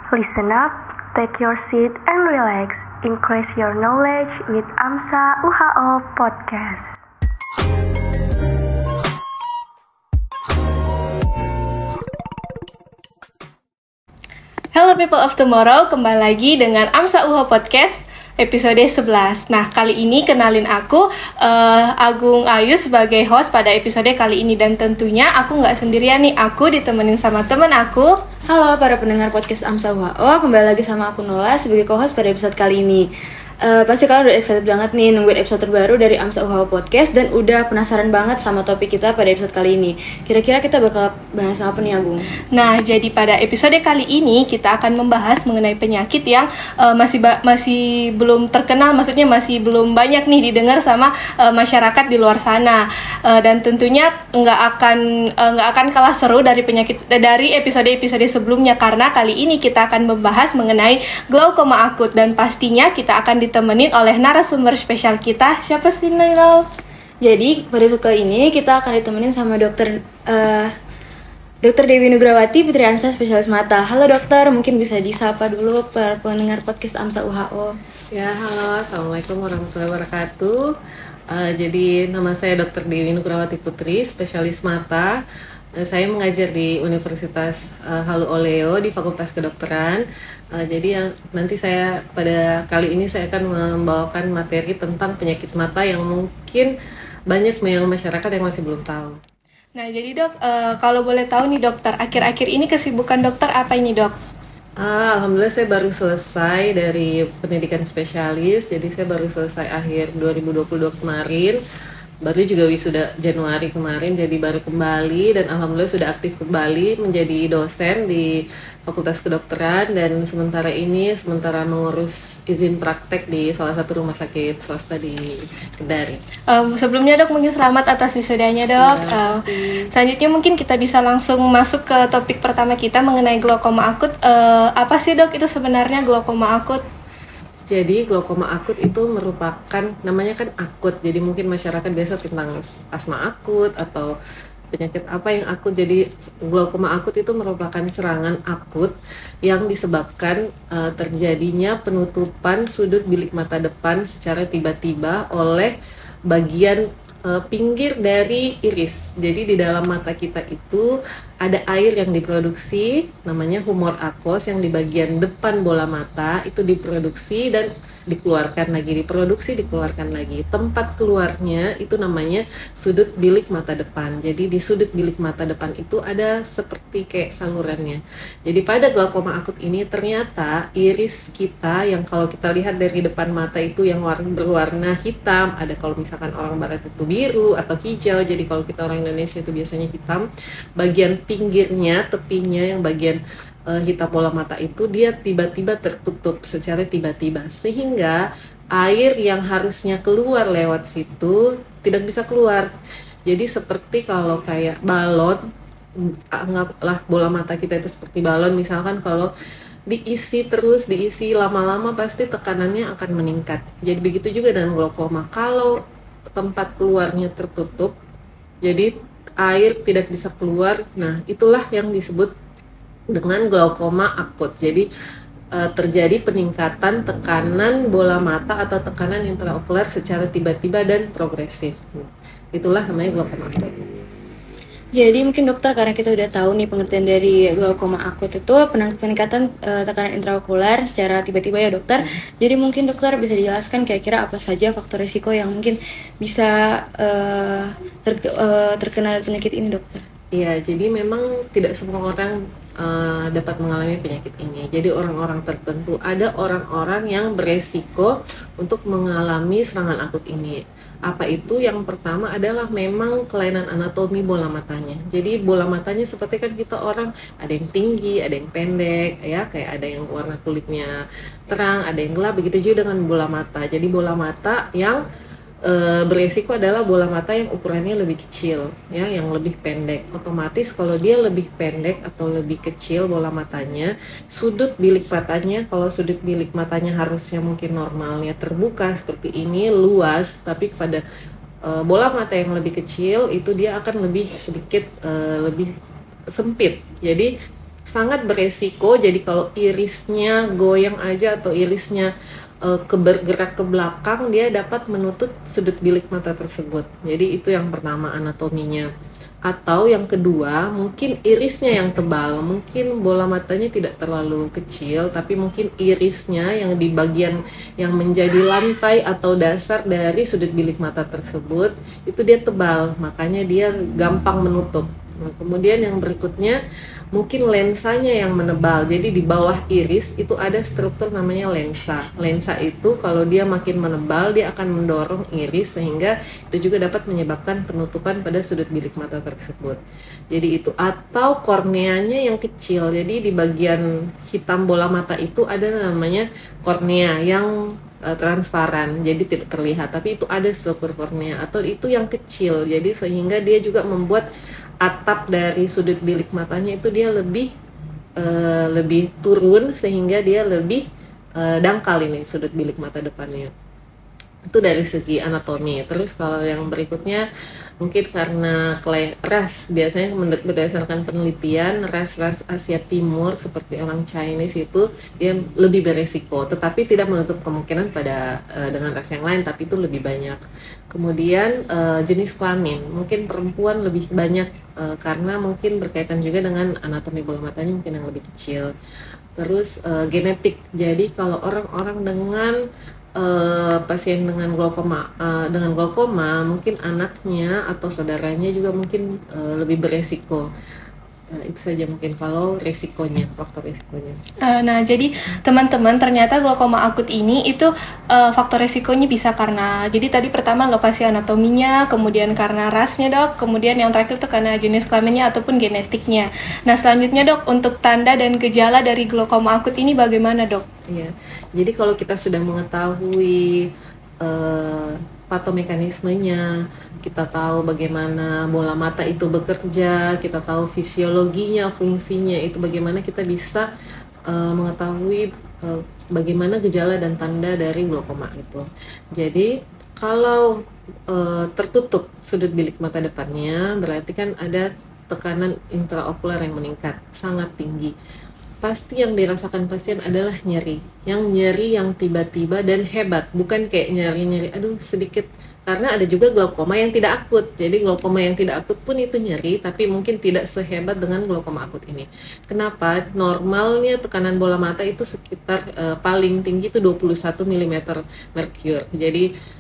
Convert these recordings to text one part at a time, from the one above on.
Listen up, take your seat and relax. Increase your knowledge with AMSA UHO Podcast. Hello people of tomorrow, kembali lagi dengan AMSA UHO Podcast episode 11. Nah, kali ini kenalin aku Agung Ayu sebagai host pada episode kali ini. Dan tentunya aku gak sendirian nih, aku ditemenin sama temen aku. Halo para pendengar podcast AMSA UHO, kembali lagi sama aku Nola sebagai co-host pada episode kali ini. Pasti kalian udah excited banget nih nungguin episode terbaru dari AMSA UHO Podcast dan udah penasaran banget sama topik kita pada episode kali ini. Kira-kira kita bakal bahas apa nih, Agung? Nah, jadi pada episode kali ini kita akan membahas mengenai penyakit yang masih belum terkenal, maksudnya masih belum banyak nih didengar sama masyarakat di luar sana. Dan tentunya nggak akan kalah seru dari episode-episode sebelumnya, karena kali ini kita akan membahas mengenai glaukoma akut dan pastinya kita akan ditemenin oleh narasumber spesial kita. Siapa sih, Nirol? Jadi pada episode kali ini kita akan ditemenin sama Dr. Dewi Nugrawati Fitriansyah, spesialis mata. Halo dokter, mungkin bisa disapa dulu para pendengar podcast AMSA UHO. Ya, halo, assalamualaikum warahmatullahi wabarakatuh. Jadi nama saya Dr. Dewi Nugrawati Putri, spesialis mata. Saya mengajar di Universitas Halu Oleo di Fakultas Kedokteran. Jadi nanti saya pada kali ini saya akan membawakan materi tentang penyakit mata yang mungkin banyak masyarakat yang masih belum tahu. Nah, jadi dok, kalau boleh tahu nih dokter, akhir-akhir ini kesibukan dokter apa ini, dok? Alhamdulillah saya baru selesai dari pendidikan spesialis. Jadi saya baru selesai akhir 2022 kemarin. Baru juga wisuda Januari kemarin, jadi baru kembali dan alhamdulillah sudah aktif kembali menjadi dosen di Fakultas Kedokteran dan sementara mengurus izin praktek di salah satu rumah sakit swasta di Kendari. Sebelumnya dok, mungkin selamat atas wisudanya dok. Selanjutnya mungkin kita bisa langsung masuk ke topik pertama kita mengenai glaukoma akut. Apa sih dok itu sebenarnya glaukoma akut? Jadi glaukoma akut itu merupakan, namanya kan akut, jadi mungkin masyarakat biasa tentang asma akut atau penyakit apa yang akut. Jadi glaukoma akut itu merupakan serangan akut yang disebabkan terjadinya penutupan sudut bilik mata depan secara tiba-tiba oleh bagian pinggir dari iris. Jadi di dalam mata kita itu ada air yang diproduksi, namanya humor aquos, yang di bagian depan bola mata itu diproduksi dan dikeluarkan lagi, diproduksi, dikeluarkan lagi. Tempat keluarnya itu namanya sudut bilik mata depan. Jadi di sudut bilik mata depan itu ada seperti kayak salurannya. Jadi pada glaukoma akut ini ternyata iris kita yang kalau kita lihat dari depan mata itu yang berwarna hitam, ada kalau misalkan orang barat itu biru atau hijau, jadi kalau kita orang Indonesia itu biasanya hitam. Bagian pinggirnya, tepinya yang bagian hitam bola mata itu dia tiba-tiba tertutup secara tiba-tiba sehingga air yang harusnya keluar lewat situ tidak bisa keluar. Jadi seperti kalau kayak balon, anggaplah bola mata kita itu seperti balon, misalkan kalau diisi lama-lama pasti tekanannya akan meningkat. Jadi begitu juga dengan glaukoma, kalau tempat keluarnya tertutup jadi air tidak bisa keluar, nah itulah yang disebut dengan glaukoma akut. Jadi terjadi peningkatan tekanan bola mata atau tekanan intraokular secara tiba-tiba dan progresif. Itulah namanya glaukoma akut. Jadi mungkin dokter, karena kita udah tahu nih pengertian dari glaukoma akut itu peningkatan tekanan intraokular secara tiba-tiba ya dokter. Jadi mungkin dokter bisa dijelaskan kira-kira apa saja faktor risiko yang mungkin bisa terkena penyakit ini, dokter? Iya, jadi memang tidak semua orang dapat mengalami penyakit ini. Jadi orang-orang tertentu, ada orang-orang yang beresiko untuk mengalami serangan akut ini. Apa itu? Yang pertama adalah memang kelainan anatomi bola matanya. Jadi bola matanya seperti kan kita orang, ada yang tinggi, ada yang pendek, ya kayak ada yang warna kulitnya terang, ada yang gelap. Begitu juga dengan bola mata. Jadi bola mata yang beresiko adalah bola mata yang ukurannya lebih kecil, ya, yang lebih pendek. Otomatis kalau dia lebih pendek atau lebih kecil bola matanya, sudut bilik matanya, kalau sudut bilik matanya harusnya mungkin normalnya terbuka seperti ini, luas, tapi pada bola mata yang lebih kecil itu dia akan lebih sedikit lebih sempit. Jadi sangat beresiko. Jadi kalau irisnya goyang aja atau irisnya bergerak ke belakang, dia dapat menutup sudut bilik mata tersebut. Jadi itu yang pertama, anatominya. Atau yang kedua, mungkin irisnya yang tebal, mungkin bola matanya tidak terlalu kecil, tapi mungkin irisnya yang di bagian yang menjadi lantai atau dasar dari sudut bilik mata tersebut, itu dia tebal, makanya dia gampang menutup. Nah, kemudian yang berikutnya, mungkin lensanya yang menebal. Jadi di bawah iris itu ada struktur namanya lensa. Lensa itu kalau dia makin menebal, dia akan mendorong iris sehingga itu juga dapat menyebabkan penutupan pada sudut bilik mata tersebut. Jadi itu, atau korneanya yang kecil. Jadi di bagian hitam bola mata itu ada namanya kornea yang transparan, jadi tidak terlihat, tapi itu ada struktur kornea, atau itu yang kecil, jadi sehingga dia juga membuat atap dari sudut bilik matanya itu dia lebih turun, sehingga dia lebih dangkal ini sudut bilik mata depannya. Itu dari segi anatomi. Terus kalau yang berikutnya, mungkin karena ras, biasanya berdasarkan penelitian, ras-ras Asia Timur seperti orang Chinese itu dia lebih beresiko, tetapi tidak menutup kemungkinan pada dengan ras yang lain, tapi itu lebih banyak. Kemudian jenis kelamin, mungkin perempuan lebih banyak karena mungkin berkaitan juga dengan anatomi bola matanya mungkin yang lebih kecil. Terus genetik, jadi kalau orang-orang dengan pasien dengan glaukoma mungkin anaknya atau saudaranya juga mungkin lebih beresiko. Itu saja mungkin kalau resikonya, faktor resikonya. Nah, jadi teman-teman, ternyata glaukoma akut ini itu faktor resikonya bisa karena, jadi tadi pertama lokasi anatominya, kemudian karena rasnya dok, kemudian yang terakhir itu karena jenis kelaminnya ataupun genetiknya. Nah, selanjutnya dok, untuk tanda dan gejala dari glaukoma akut ini bagaimana dok? Iya, jadi kalau kita sudah mengetahui patomekanismenya, kita tahu bagaimana bola mata itu bekerja, kita tahu fisiologinya, fungsinya, itu bagaimana kita bisa mengetahui bagaimana gejala dan tanda dari glaukoma itu. Jadi kalau tertutup sudut bilik mata depannya, berarti kan ada tekanan intraokular yang meningkat, sangat tinggi. Pasti yang dirasakan pasien adalah nyeri yang tiba-tiba dan hebat, bukan kayak nyeri aduh sedikit, karena ada juga glaukoma yang tidak akut. Jadi glaukoma yang tidak akut pun itu nyeri, tapi mungkin tidak sehebat dengan glaukoma akut ini. Kenapa? Normalnya tekanan bola mata itu sekitar paling tinggi itu 21 mm merkur. Jadi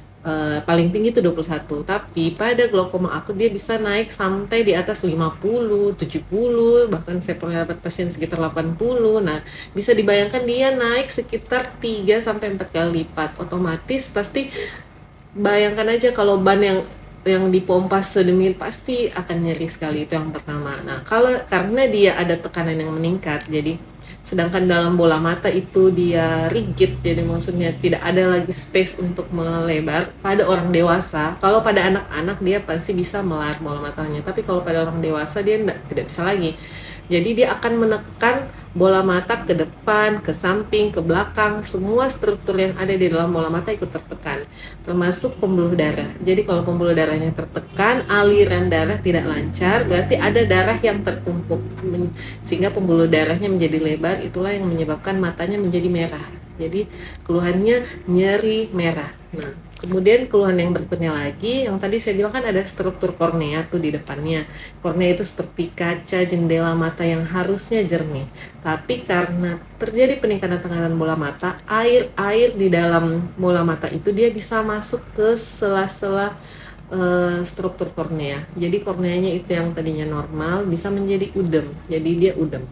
paling tinggi itu 21, tapi pada glaukoma akut dia bisa naik sampai di atas 50, 70, bahkan saya pernah dapat pasien sekitar 80. Nah, bisa dibayangkan dia naik sekitar 3-4 kali lipat. Otomatis pasti bayangkan aja kalau ban yang dipompa sedemikian pasti akan nyeri sekali, itu yang pertama. Nah, karena dia ada tekanan yang meningkat, jadi sedangkan dalam bola mata itu dia rigid, jadi maksudnya tidak ada lagi space untuk melebar. Pada orang dewasa, kalau pada anak-anak dia pasti bisa melar bola matanya, tapi kalau pada orang dewasa dia tidak bisa lagi. Jadi dia akan menekan bola mata ke depan, ke samping, ke belakang, semua struktur yang ada di dalam bola mata ikut tertekan, termasuk pembuluh darah. Jadi kalau pembuluh darahnya tertekan, aliran darah tidak lancar, berarti ada darah yang tertumpuk, sehingga pembuluh darahnya menjadi lebar, itulah yang menyebabkan matanya menjadi merah. Jadi keluhannya nyeri merah. Nah, kemudian keluhan yang berikutnya lagi, yang tadi saya bilang kan ada struktur kornea tuh di depannya. Kornea itu seperti kaca jendela mata yang harusnya jernih, tapi karena terjadi peningkatan tekanan bola mata, air di dalam bola mata itu dia bisa masuk ke sela-sela struktur kornea. Jadi korneanya itu yang tadinya normal bisa menjadi udem, jadi dia udem.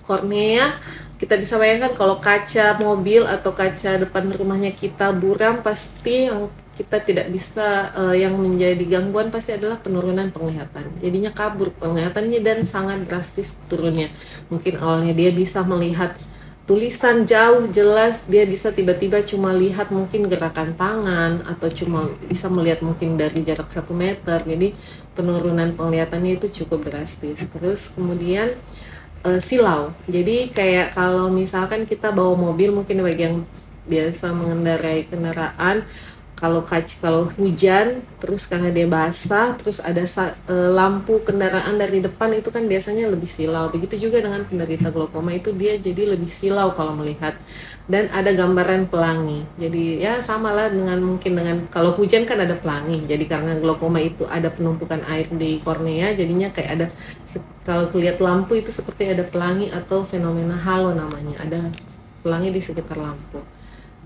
Kornea, kita bisa bayangkan kalau kaca mobil atau kaca depan rumahnya kita buram, pasti yang kita tidak bisa, yang menjadi gangguan pasti adalah penurunan penglihatan. Jadinya kabur penglihatannya dan sangat drastis turunnya. Mungkin awalnya dia bisa melihat tulisan jauh jelas, dia bisa tiba-tiba cuma lihat mungkin gerakan tangan, atau cuma bisa melihat mungkin dari jarak 1 meter. Jadi penurunan penglihatannya itu cukup drastis. Terus kemudian silau. Jadi kayak kalau misalkan kita bawa mobil, mungkin bagi yang biasa mengendarai kendaraan, kalau hujan terus karena dia basah, terus ada lampu kendaraan dari depan, itu kan biasanya lebih silau. Begitu juga dengan penderita glaukoma, itu dia jadi lebih silau kalau melihat. Dan ada gambaran pelangi. Jadi ya samalah mungkin dengan kalau hujan kan ada pelangi. Jadi karena glaukoma itu ada penumpukan air di kornea, jadinya kayak ada, kalau lihat lampu itu seperti ada pelangi atau fenomena halo namanya. Ada pelangi di sekitar lampu.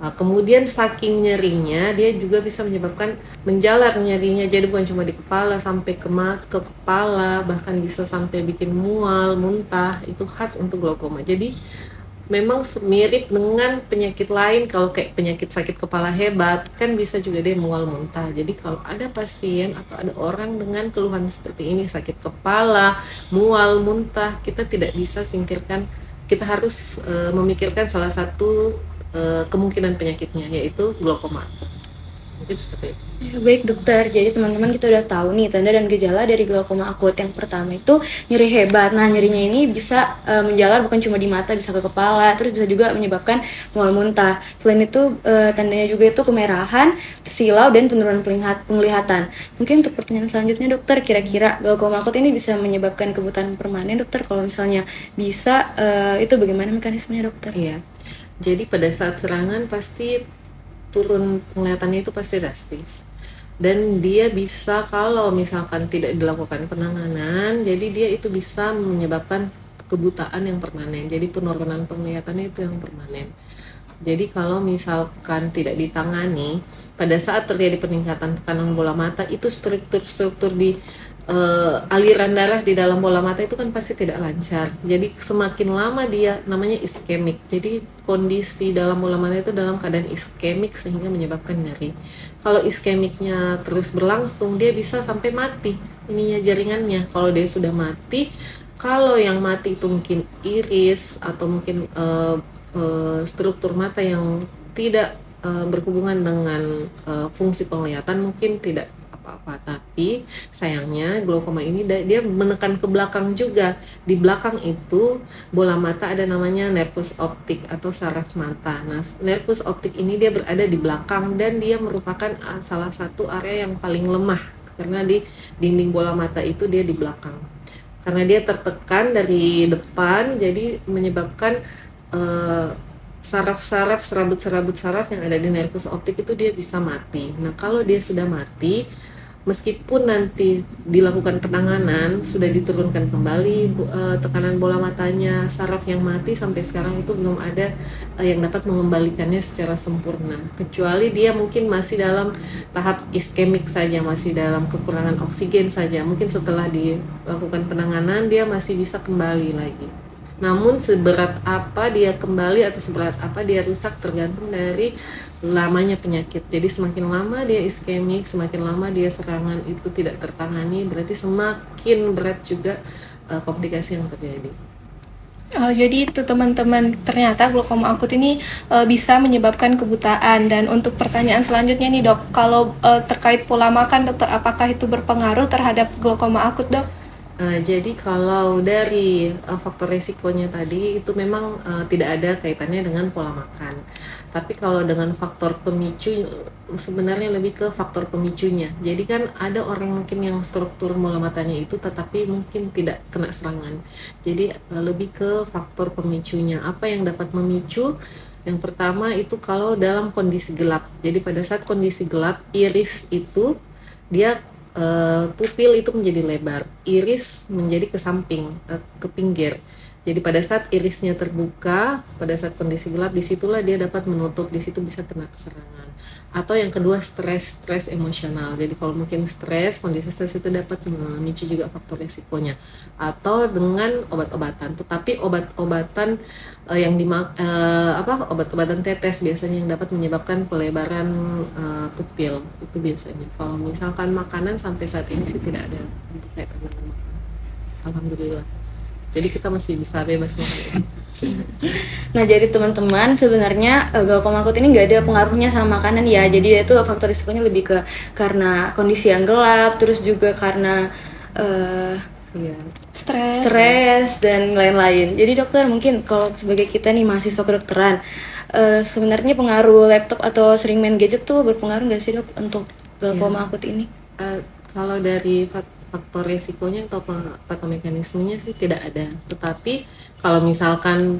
Nah, kemudian saking nyerinya, dia juga bisa menyebabkan menjalar nyerinya. Jadi bukan cuma di kepala, sampai ke kepala, bahkan bisa sampai bikin mual, muntah. Itu khas untuk glaukoma. Jadi memang mirip dengan penyakit lain. Kalau kayak penyakit sakit kepala hebat, kan bisa juga dia mual, muntah. Jadi kalau ada pasien atau ada orang dengan keluhan seperti ini, sakit kepala, mual, muntah, kita tidak bisa singkirkan. Kita harus memikirkan salah satu kemungkinan penyakitnya, yaitu glaukoma. Mungkin seperti itu. Ya, baik dokter, jadi teman-teman kita udah tahu nih tanda dan gejala dari glaukoma akut. Yang pertama itu nyeri hebat. Nah, nyerinya ini bisa menjalar bukan cuma di mata, bisa ke kepala, terus bisa juga menyebabkan mual muntah. Selain itu tandanya juga itu kemerahan, silau, dan penurunan penglihatan. Mungkin untuk pertanyaan selanjutnya dokter, kira-kira glaukoma akut ini bisa menyebabkan kebutaan permanen dokter? Kalau misalnya bisa, itu bagaimana mekanismenya dokter? Iya. Jadi pada saat serangan pasti turun penglihatannya itu pasti drastis. Dan dia bisa, kalau misalkan tidak dilakukan penanganan, jadi dia itu bisa menyebabkan kebutaan yang permanen. Jadi penurunan penglihatannya itu yang permanen. Jadi kalau misalkan tidak ditangani, pada saat terjadi peningkatan tekanan bola mata, itu struktur di aliran darah di dalam bola mata itu kan pasti tidak lancar. Jadi semakin lama dia, namanya iskemik. Jadi kondisi dalam bola mata itu dalam keadaan iskemik sehingga menyebabkan nyeri. Kalau iskemiknya terus berlangsung, dia bisa sampai mati ininya jaringannya. Kalau dia sudah mati, kalau yang mati itu mungkin iris atau mungkin struktur mata yang tidak berhubungan dengan fungsi penglihatan, mungkin tidak apa-apa. Tapi sayangnya glaukoma ini dia menekan ke belakang juga. Di belakang itu bola mata ada namanya nervus optik atau saraf mata. Nah, nervus optik ini dia berada di belakang dan dia merupakan salah satu area yang paling lemah karena di dinding bola mata itu dia di belakang. Karena dia tertekan dari depan, jadi menyebabkan saraf-saraf, serabut-serabut saraf yang ada di nervus optik itu dia bisa mati. Nah, kalau dia sudah mati, meskipun nanti dilakukan penanganan, sudah diturunkan kembali tekanan bola matanya, saraf yang mati sampai sekarang itu belum ada yang dapat mengembalikannya secara sempurna. Kecuali dia mungkin masih dalam tahap iskemik saja, masih dalam kekurangan oksigen saja. Mungkin setelah dilakukan penanganan dia masih bisa kembali lagi. Namun seberat apa dia kembali atau seberat apa dia rusak tergantung dari lamanya penyakit. Jadi semakin lama dia iskemik, semakin lama dia serangan itu tidak tertangani, berarti semakin berat juga komplikasi yang terjadi. Jadi itu teman-teman, ternyata glaukoma akut ini bisa menyebabkan kebutaan. Dan untuk pertanyaan selanjutnya nih dok, kalau terkait pola makan dokter, apakah itu berpengaruh terhadap glaukoma akut dok? Jadi kalau dari faktor resikonya tadi itu memang tidak ada kaitannya dengan pola makan. Tapi kalau dengan faktor pemicu, sebenarnya lebih ke faktor pemicunya. Jadi kan ada orang mungkin yang struktur bola matanya itu tetapi mungkin tidak kena serangan. Jadi lebih ke faktor pemicunya. Apa yang dapat memicu? Yang pertama itu kalau dalam kondisi gelap. Jadi pada saat kondisi gelap, iris itu dia pupil itu menjadi lebar, iris menjadi ke samping, ke pinggir. Jadi pada saat irisnya terbuka, pada saat kondisi gelap, disitulah dia dapat menutup, disitu bisa kena serangan. Atau yang kedua stres emosional. Jadi kalau mungkin stres, kondisi stres itu dapat memicu juga faktor resikonya. Atau dengan obat-obatan. Tetapi obat-obatan obat-obatan tetes biasanya yang dapat menyebabkan pelebaran pupil itu biasanya. Kalau misalkan makanan sampai saat ini sih tidak ada untuk kaitan dengan makanan. Alhamdulillah. Jadi kita masih bisa bebas makan. Nah, jadi teman-teman sebenarnya glaukoma akut ini nggak ada pengaruhnya sama makanan ya. Jadi itu faktor risikonya lebih karena kondisi yang gelap, terus juga karena stres dan lain-lain. Jadi dokter, mungkin kalau sebagai kita nih mahasiswa kedokteran, sebenarnya pengaruh laptop atau sering main gadget tuh berpengaruh nggak sih dok untuk glaukoma akut ini? Kalau dari faktor resikonya atau patomekanismenya sih tidak ada. Tetapi kalau misalkan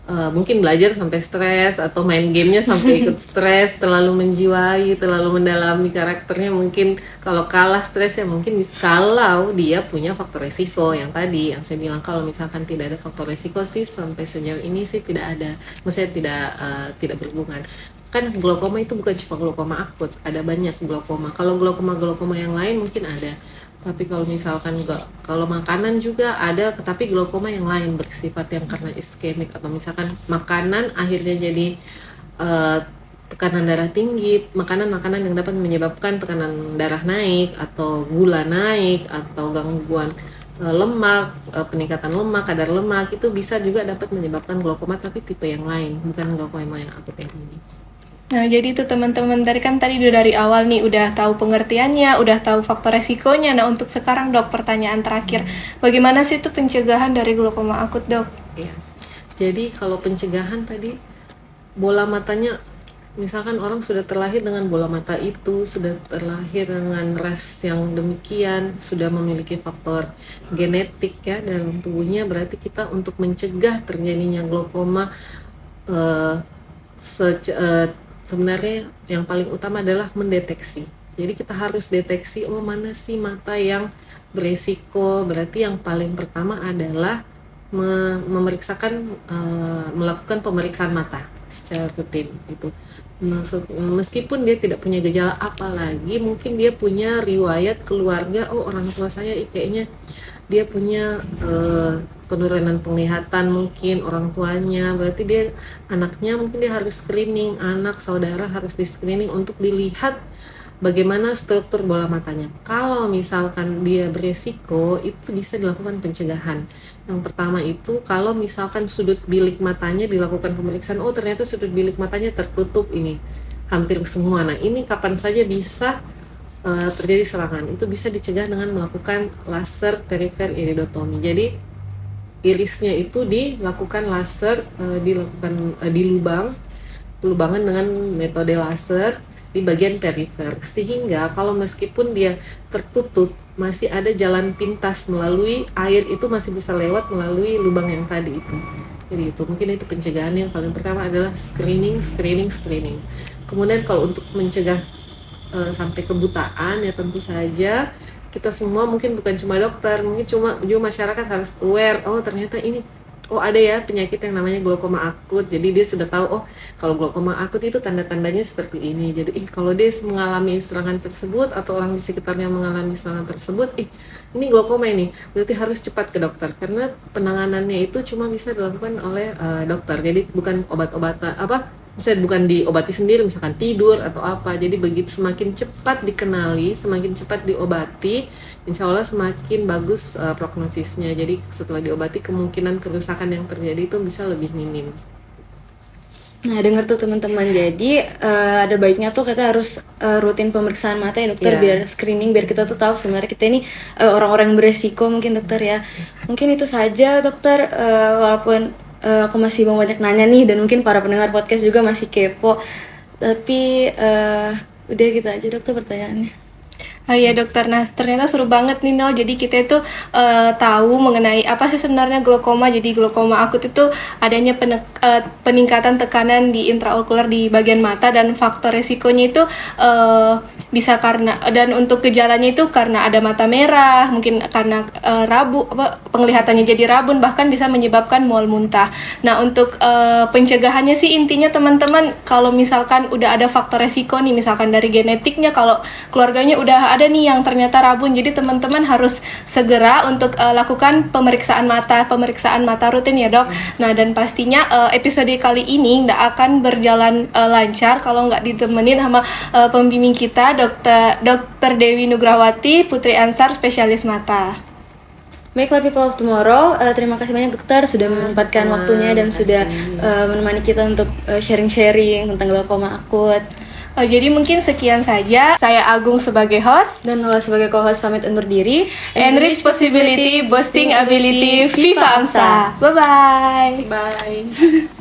mungkin belajar sampai stres atau main gamenya sampai ikut stres, terlalu menjiwai, terlalu mendalami karakternya, mungkin kalau kalah stres ya mungkin kalau dia punya faktor resiko yang tadi yang saya bilang. Kalau misalkan tidak ada faktor resiko sih sampai sejauh ini sih tidak ada, maksudnya tidak berhubungan. Kan glaukoma itu bukan cuma glaukoma akut, ada banyak glaukoma. Kalau glaukoma yang lain mungkin ada. Tapi kalau misalkan kalau makanan juga ada, tapi glaukoma yang lain bersifat yang karena iskemik atau misalkan makanan akhirnya jadi tekanan darah tinggi, makanan-makanan yang dapat menyebabkan tekanan darah naik atau gula naik atau gangguan lemak, peningkatan lemak, kadar lemak, itu bisa juga dapat menyebabkan glaukoma tapi tipe yang lain, bukan glaukoma yang akut yang ini. Nah, jadi itu teman-teman tadi udah dari awal nih udah tahu pengertiannya, udah tahu faktor resikonya. Nah, untuk sekarang dok, pertanyaan terakhir, bagaimana sih itu pencegahan dari glaukoma akut dok? Ya, jadi kalau pencegahan tadi, bola matanya, misalkan orang sudah terlahir dengan bola mata itu, sudah terlahir dengan ras yang demikian, sudah memiliki faktor genetik ya dalam tubuhnya, berarti kita untuk mencegah terjadinya glaukoma sebenarnya yang paling utama adalah mendeteksi. Jadi kita harus deteksi, mana sih mata yang beresiko. Berarti yang paling pertama adalah melakukan pemeriksaan mata secara rutin itu. Meskipun dia tidak punya gejala, apalagi mungkin dia punya riwayat keluarga, orang tua saya kayaknya dia punya penurunan penglihatan, mungkin orang tuanya, berarti dia anaknya mungkin dia harus screening, anak saudara harus di screening untuk dilihat bagaimana struktur bola matanya. Kalau misalkan dia beresiko, itu bisa dilakukan pencegahan. Yang pertama itu kalau misalkan sudut bilik matanya dilakukan pemeriksaan, ternyata sudut bilik matanya tertutup ini hampir semua. Nah, ini kapan saja bisa terjadi serangan, itu bisa dicegah dengan melakukan laser perifer iridotomi. Jadi irisnya itu dilakukan laser, lubangan dengan metode laser di bagian perifer, sehingga kalau meskipun dia tertutup masih ada jalan pintas melalui air, itu masih bisa lewat melalui lubang yang tadi itu. Jadi itu mungkin itu pencegahan yang paling pertama adalah screening. Kemudian kalau untuk mencegah sampai kebutaan, ya tentu saja kita semua, mungkin bukan cuma dokter, mungkin juga masyarakat harus aware, ternyata ini ada ya penyakit yang namanya glaukoma akut. Jadi dia sudah tahu, kalau glaukoma akut itu tanda-tandanya seperti ini. Jadi kalau dia mengalami serangan tersebut atau orang di sekitarnya mengalami serangan tersebut, ini glaukoma ini, berarti harus cepat ke dokter, karena penanganannya itu cuma bisa dilakukan oleh dokter. Jadi bukan obat-obatan misalnya bukan diobati sendiri, misalkan tidur atau apa. Jadi begitu semakin cepat dikenali, semakin cepat diobati, insya Allah semakin bagus prognosisnya. Jadi setelah diobati, kemungkinan kerusakan yang terjadi itu bisa lebih minim. Nah, dengar tuh teman-teman, jadi ada baiknya tuh kita harus rutin pemeriksaan mata ya dokter, biar screening, biar kita tuh tahu sebenarnya kita ini orang-orang yang beresiko mungkin dokter ya. Mungkin itu saja dokter, walaupun aku masih mau banyak nanya nih, dan mungkin para pendengar podcast juga masih kepo, tapi udah gitu aja dokter pertanyaannya. Iya dokter, nah ternyata seru banget nih Nol. Jadi kita itu tahu mengenai apa sih sebenarnya glaukoma. Jadi glaukoma akut itu adanya peningkatan tekanan di intraokular di bagian mata, dan faktor resikonya itu bisa karena, dan untuk gejalanya itu karena ada mata merah, mungkin karena penglihatannya jadi rabun, bahkan bisa menyebabkan mual muntah. Nah, untuk pencegahannya sih intinya teman-teman, kalau misalkan udah ada faktor resiko nih, misalkan dari genetiknya, kalau keluarganya udah ada nih yang ternyata rabun, jadi teman-teman harus segera untuk lakukan pemeriksaan mata rutin ya dok. Nah, dan pastinya episode kali ini nggak akan berjalan lancar kalau nggak ditemenin sama pembimbing kita, Dr. Dewi Nugrawati, Putri Ansar, spesialis mata. Baiklah people of tomorrow, terima kasih banyak dokter sudah menyempatkan waktunya dan sudah menemani kita untuk sharing-sharing tentang glaukoma akut. Jadi mungkin sekian saja. Saya Agung sebagai host Dan Nula sebagai co-host pamit undur diri. Enrich Possibility, Boosting Ability, Viva AMSA. Bye-bye. Bye.